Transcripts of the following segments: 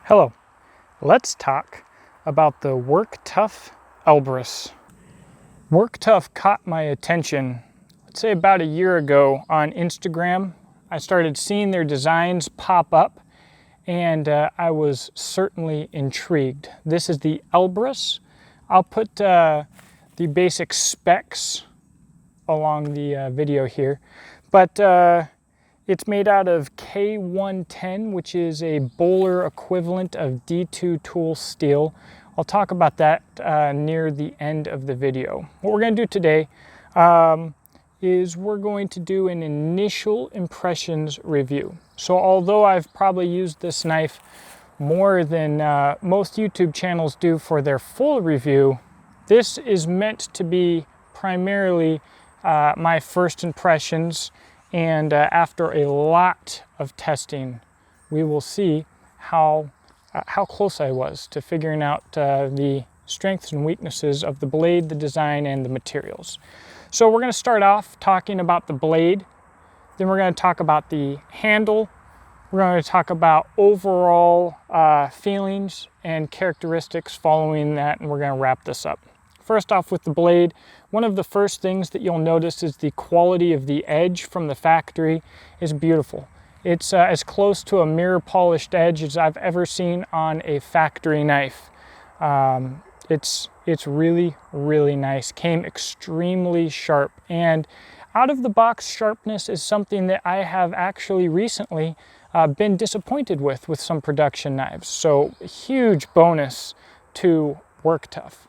Hello, let's talk about the Work Tuff Elbrus. Work Tuff caught my attention, let's say about a year ago on Instagram. I started seeing their designs pop up and I was certainly intrigued. This is the Elbrus. I'll put the basic specs along the video here, but it's made out of K110, which is a bowler equivalent of D2 tool steel. I'll talk about that near the end of the video. What we're going to do today is we're going to do an initial impressions review. So although I've probably used this knife more than most YouTube channels do for their full review, this is meant to be primarily my first impressions. And after a lot of testing, we will see how close I was to figuring out the strengths and weaknesses of the blade, the design, and the materials. So we're going to start off talking about the blade. Then we're going to talk about the handle. We're going to talk about overall feelings and characteristics following that, and we're going to wrap this up. First off with the blade, one of the first things that you'll notice is the quality of the edge from the factory is beautiful. It's as close to a mirror polished edge as I've ever seen on a factory knife. It's really, really nice. Came extremely sharp, and out of the box sharpness is something that I have actually recently been disappointed with some production knives. So huge bonus to Work Tuff.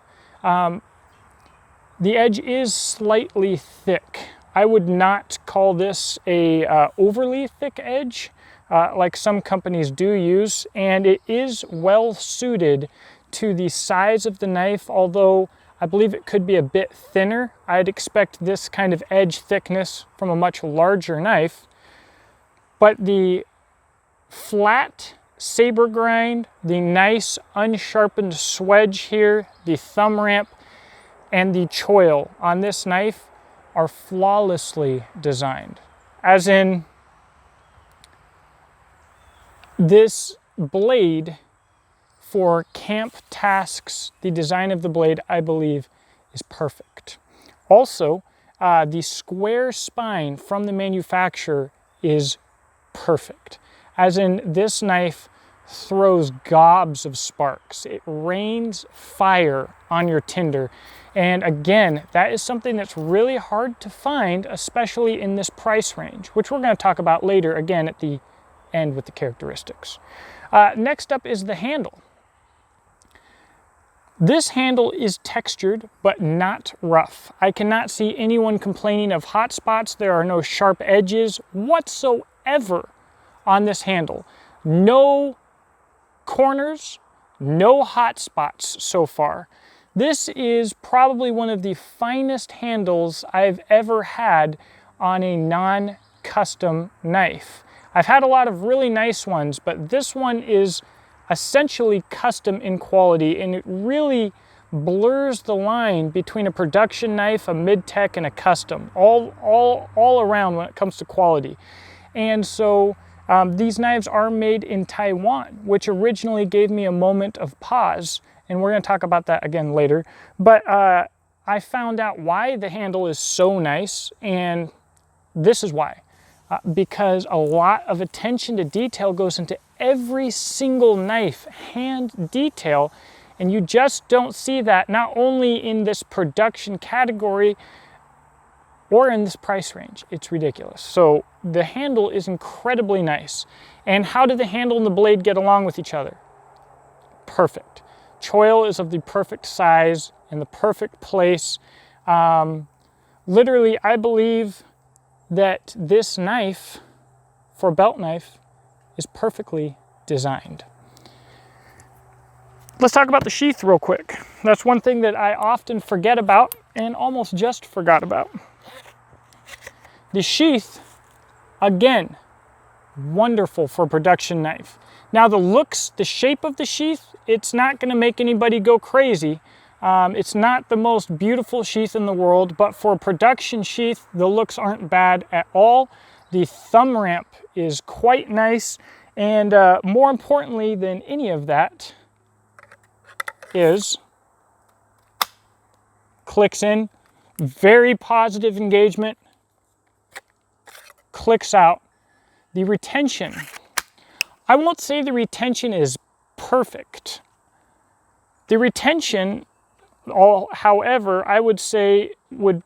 The edge is slightly thick. I would not call this a overly thick edge like some companies do use, and it is well suited to the size of the knife, although I believe it could be a bit thinner. I'd expect this kind of edge thickness from a much larger knife, but the flat saber grind, the nice unsharpened swedge here, the thumb ramp, and the choil on this knife are flawlessly designed. As in, this blade for camp tasks, the design of the blade, I believe, is perfect. Also, the square spine from the manufacturer is perfect. As in, this knife throws gobs of sparks. It rains fire on your tinder. And again, that is something that's really hard to find, especially in this price range, which we're going to talk about later, again, at the end with the characteristics. Next up is the handle. This handle is textured, but not rough. I cannot see anyone complaining of hot spots. There are no sharp edges whatsoever on this handle. No corners, no hot spots so far. This is probably one of the finest handles I've ever had on a non-custom knife. I've had a lot of really nice ones, but this one is essentially custom in quality, and it really blurs the line between a production knife, a mid-tech, and a custom, all around when it comes to quality. And so these knives are made in Taiwan, which originally gave me a moment of pause, and we're going to talk about that again later. But I found out why the handle is so nice, and this is why. Because a lot of attention to detail goes into every single knife, hand detail, and you just don't see that not only in this production category or in this price range. It's ridiculous. So the handle is incredibly nice. And how do the handle and the blade get along with each other? Perfect. Choil is of the perfect size and the perfect place. Literally, I believe that this knife, for a belt knife, is perfectly designed. Let's talk about the sheath real quick. That's one thing that I often forget about and almost just forgot about. The sheath, again, wonderful for a production knife. Now the looks, the shape of the sheath, it's not going to make anybody go crazy. It's not the most beautiful sheath in the world, but for a production sheath, the looks aren't bad at all. The thumb ramp is quite nice, And more importantly than any of that is clicks in, very positive engagement, clicks out. The retention, I won't say the retention is perfect. The retention, however, I would say would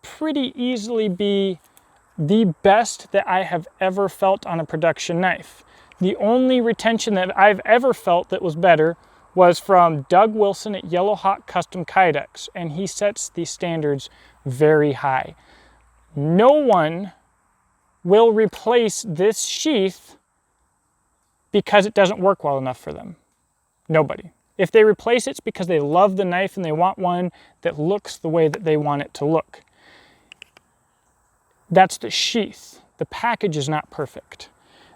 pretty easily be the best that I have ever felt on a production knife. The only retention that I've ever felt that was better was from Doug Wilson at Yellow Hawk Custom Kydex, and he sets the standards very high. No one will replace this sheath because it doesn't work well enough for them. Nobody. If they replace it, it's because they love the knife and they want one that looks the way that they want it to look. That's the sheath. The package is not perfect.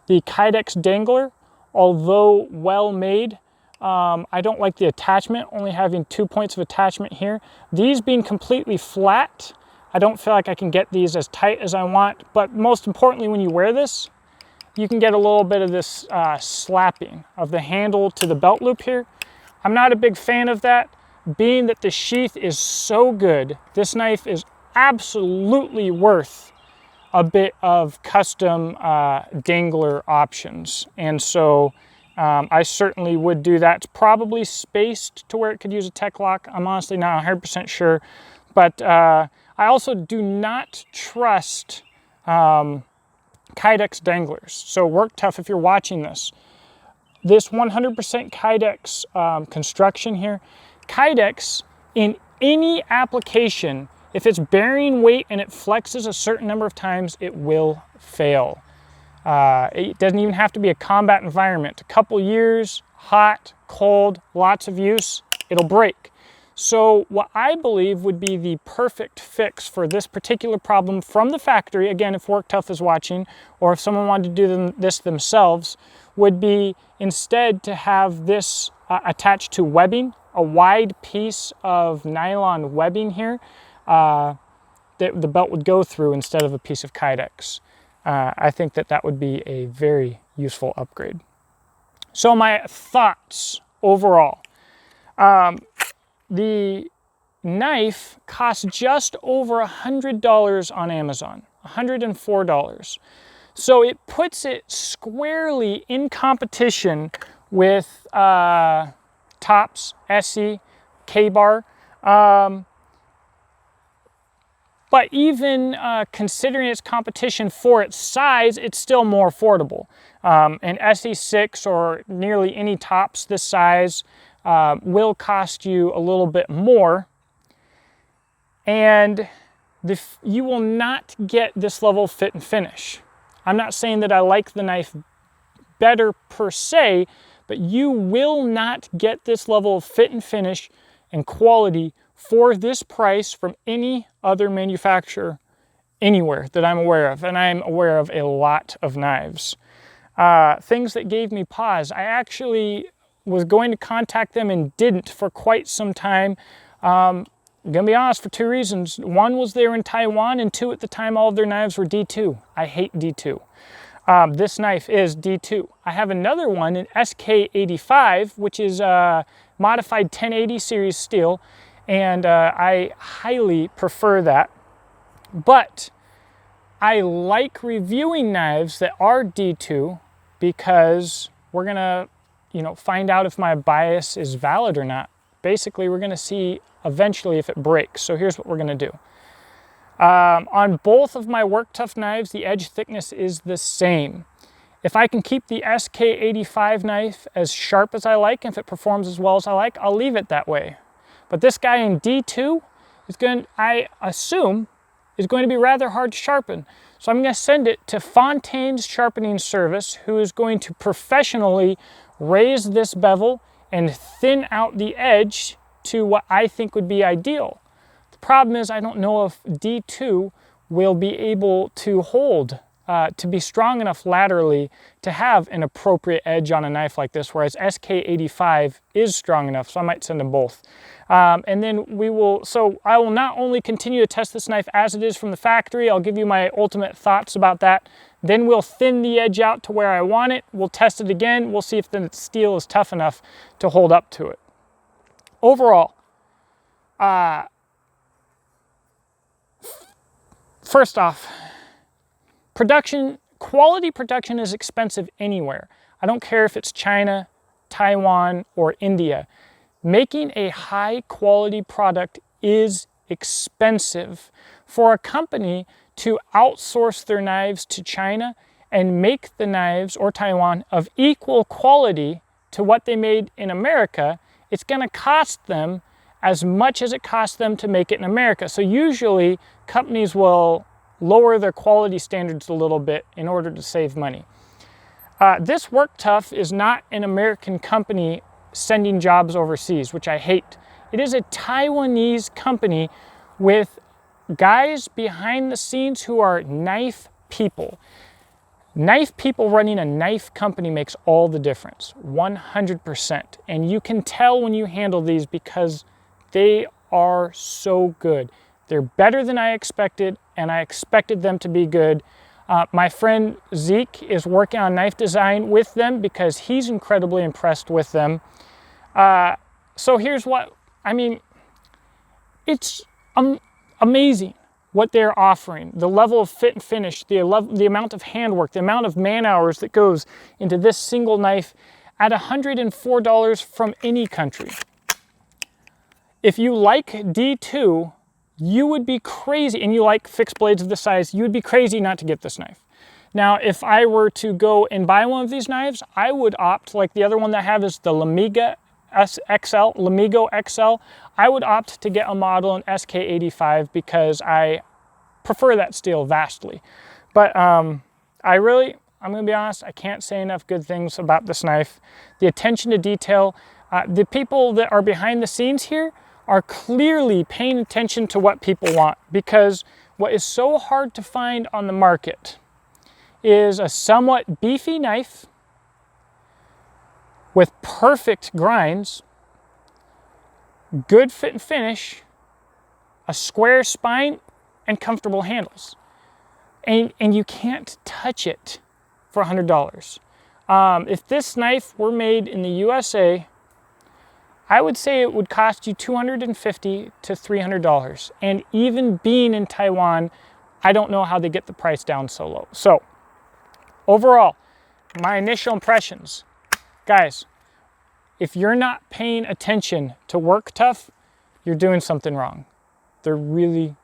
The Kydex dangler, although well made, I don't like the attachment, only having 2 points of attachment here. These being completely flat, I don't feel like I can get these as tight as I want, but most importantly, when you wear this, you can get a little bit of this slapping of the handle to the belt loop here. I'm not a big fan of that, being that the sheath is so good. This knife is absolutely worth a bit of custom dangler options. And so I certainly would do that. It's probably spaced to where it could use a tech lock. I'm honestly not 100% sure. But I also do not trust Kydex danglers. So Work Tuff, if you're watching this 100% Kydex construction here, Kydex in any application, if it's bearing weight and it flexes a certain number of times, it will fail. It doesn't even have to be a combat environment. A couple years, hot, cold, lots of use, it'll break. So what I believe would be the perfect fix for this particular problem from the factory, again, if Work Tuff is watching, or if someone wanted to do this themselves, would be instead to have this attached to webbing, a wide piece of nylon webbing here that the belt would go through instead of a piece of Kydex. I think that would be a very useful upgrade. So my thoughts overall. The knife costs just over $100 on Amazon, $104. So it puts it squarely in competition with Tops, Essie, K-Bar. But even considering its competition for its size, it's still more affordable. An SE6 or nearly any Tops this size will cost you a little bit more. And you will not get this level of fit and finish. I'm not saying that I like the knife better per se, but you will not get this level of fit and finish and quality for this price from any other manufacturer anywhere that I'm aware of, and I'm aware of a lot of knives. Things that gave me pause. I actually was going to contact them and didn't for quite some time. I'm gonna be honest, for 2 reasons. One was they were in Taiwan, and 2, at the time all of their knives were D2. I hate D2. This knife is D2. I have another one, an SK85, which is a modified 1080 series steel, and I highly prefer that. But I like reviewing knives that are D2 because we're gonna, find out if my bias is valid or not. Basically, we're gonna see eventually if it breaks. So here's what we're gonna do. On both of my Work Tuff knives, the edge thickness is the same. If I can keep the SK85 knife as sharp as I like, and if it performs as well as I like, I'll leave it that way. But this guy in D2 is I assume, is going to be rather hard to sharpen. So I'm going to send it to Fontaine's Sharpening Service, who is going to professionally raise this bevel and thin out the edge to what I think would be ideal. The problem is I don't know if D2 will be able to hold, to be strong enough laterally to have an appropriate edge on a knife like this, whereas SK85 is strong enough, so I might send them both. And then I will not only continue to test this knife as it is from the factory, I'll give you my ultimate thoughts about that Then we'll thin the edge out to where I want it. We'll test it again. We'll see if the steel is tough enough to hold up to it. Overall, first off, quality production is expensive anywhere. I don't care if it's China, Taiwan, or India. Making a high quality product is expensive. For a company to outsource their knives to China and make the knives, or Taiwan, of equal quality to what they made in America, it's going to cost them as much as it costs them to make it in America. So usually companies will lower their quality standards a little bit in order to save money. This Work Tuff is not an American company sending jobs overseas, which I hate. It is a Taiwanese company with guys behind the scenes who are knife people. Knife people running a knife company makes all the difference, 100%. And you can tell when you handle these because they are so good. They're better than I expected, and I expected them to be good. My friend Zeke is working on knife design with them because he's incredibly impressed with them. So here's what, I mean, it's amazing what they're offering. The level of fit and finish, the amount of handwork, the amount of man hours that goes into this single knife at $104 from any country. If you like D2, you would be crazy, and you like fixed blades of this size, you would be crazy not to get this knife. Now, if I were to go and buy one of these knives, I would opt, like the other one that I have is the Lamigo XL. I would opt to get a model in SK85 because I prefer that steel vastly. But I'm gonna be honest, I can't say enough good things about this knife. The attention to detail, the people that are behind the scenes here are clearly paying attention to what people want, because what is so hard to find on the market is a somewhat beefy knife with perfect grinds, good fit and finish, a square spine, and comfortable handles. And you can't touch it for $100. If this knife were made in the USA, I would say it would cost you $250 to $300. And even being in Taiwan, I don't know how they get the price down so low. So overall, my initial impressions, guys, if you're not paying attention to Work Tuff, you're doing something wrong. They're really,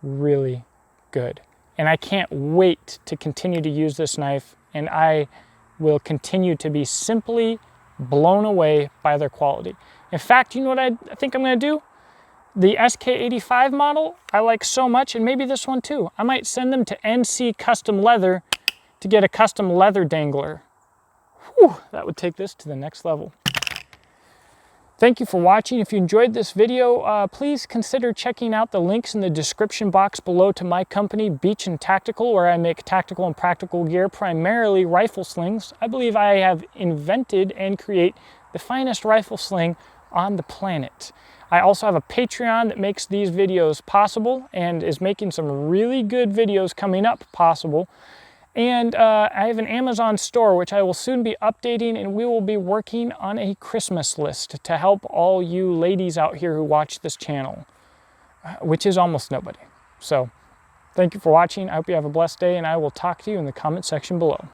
really good. And I can't wait to continue to use this knife, and I will continue to be simply blown away by their quality. In fact, you know what I think I'm gonna do? The SK85 model, I like so much, and maybe this one too. I might send them to NC Custom Leather to get a custom leather dangler. Whew, that would take this to the next level. Thank you for watching. If you enjoyed this video, please consider checking out the links in the description box below to my company, Beach & Tactical, where I make tactical and practical gear, primarily rifle slings. I believe I have invented and create the finest rifle sling on the planet. I also have a Patreon that makes these videos possible and is making some really good videos coming up possible. And I have an Amazon store, which I will soon be updating, and we will be working on a Christmas list to help all you ladies out here who watch this channel, which is almost nobody. So thank you for watching. I hope you have a blessed day, and I will talk to you in the comment section below.